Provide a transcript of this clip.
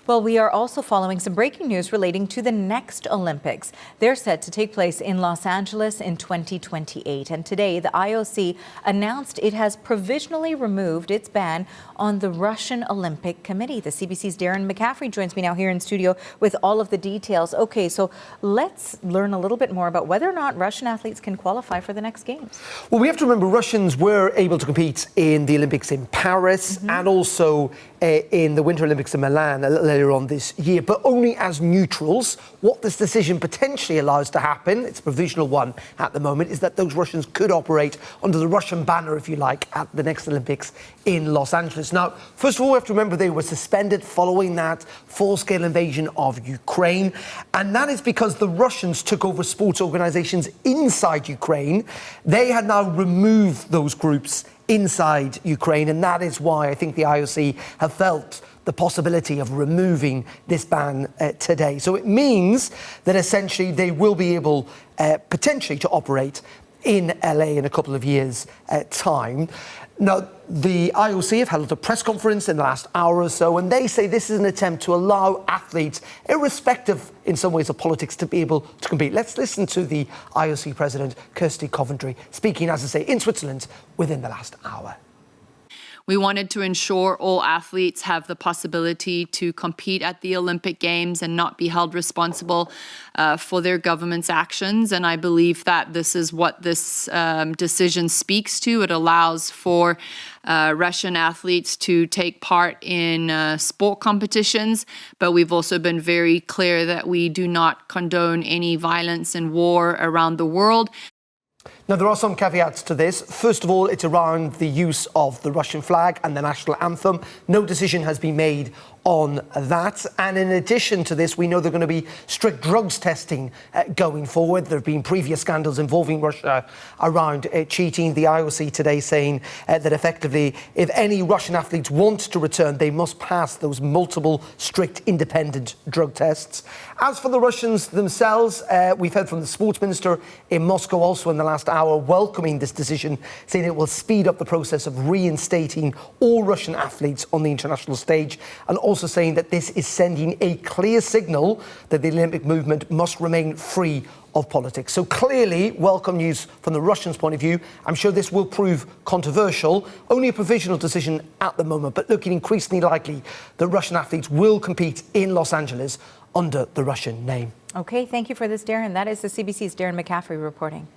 Well, we are also following some breaking news relating to the next Olympics. They're set to take place in Los Angeles in 2028. And today, the IOC announced it has provisionally removed its ban on the Russian Olympic Committee. The CBC's Darren McCaffrey joins me now here in studio with all of the details. Okay, so let's learn a little bit more about whether or not Russian athletes can qualify for the next Games. Well, we have to remember Russians were able to compete in the Olympics in Paris and also in the Winter Olympics in Milan a little earlier on this year, but only as neutrals. What this decision potentially allows to happen, it's a provisional one at the moment, is that those Russians could operate under the Russian banner, if you like, at the next Olympics in Los Angeles. Now, first of all, we have to remember they were suspended following that full-scale invasion of Ukraine, and that is because the Russians took over sports organizations inside Ukraine. They had now removed those groups inside Ukraine, and that is why I think the IOC have felt the possibility of removing this ban today. So it means that essentially they will be able potentially to operate in LA in a couple of years' time. Now, the IOC have held a press conference in the last hour or so, and they say this is an attempt to allow athletes, irrespective in some ways of politics, to be able to compete. Let's listen to the IOC president, Kirsty Coventry, speaking, as I say, in Switzerland within the last hour. We wanted to ensure all athletes have the possibility to compete at the Olympic Games and not be held responsible for their government's actions. And I believe that this is what this decision speaks to. It allows for Russian athletes to take part in sport competitions, but we've also been very clear that we do not condone any violence and war around the world. Now, there are some caveats to this. First of all, it's around the use of the Russian flag and the national anthem. No decision has been made on that. And in addition to this, we know there are going to be strict drugs testing going forward. There have been previous scandals involving Russia around cheating. The IOC today saying that effectively, if any Russian athletes want to return, they must pass those multiple strict independent drug tests. As for the Russians themselves, we've heard from the sports minister in Moscow also in the last hour welcoming this decision, saying it will speed up the process of reinstating all Russian athletes on the international stage, and also saying that this is sending a clear signal that the Olympic movement must remain free of politics. So clearly, welcome news from the Russians' point of view. I'm sure this will prove controversial. Only a provisional decision at the moment, but looking increasingly likely that Russian athletes will compete in Los Angeles under the Russian name. Okay, thank you for this, Darren. That is the CBC's Darren McCaffrey reporting.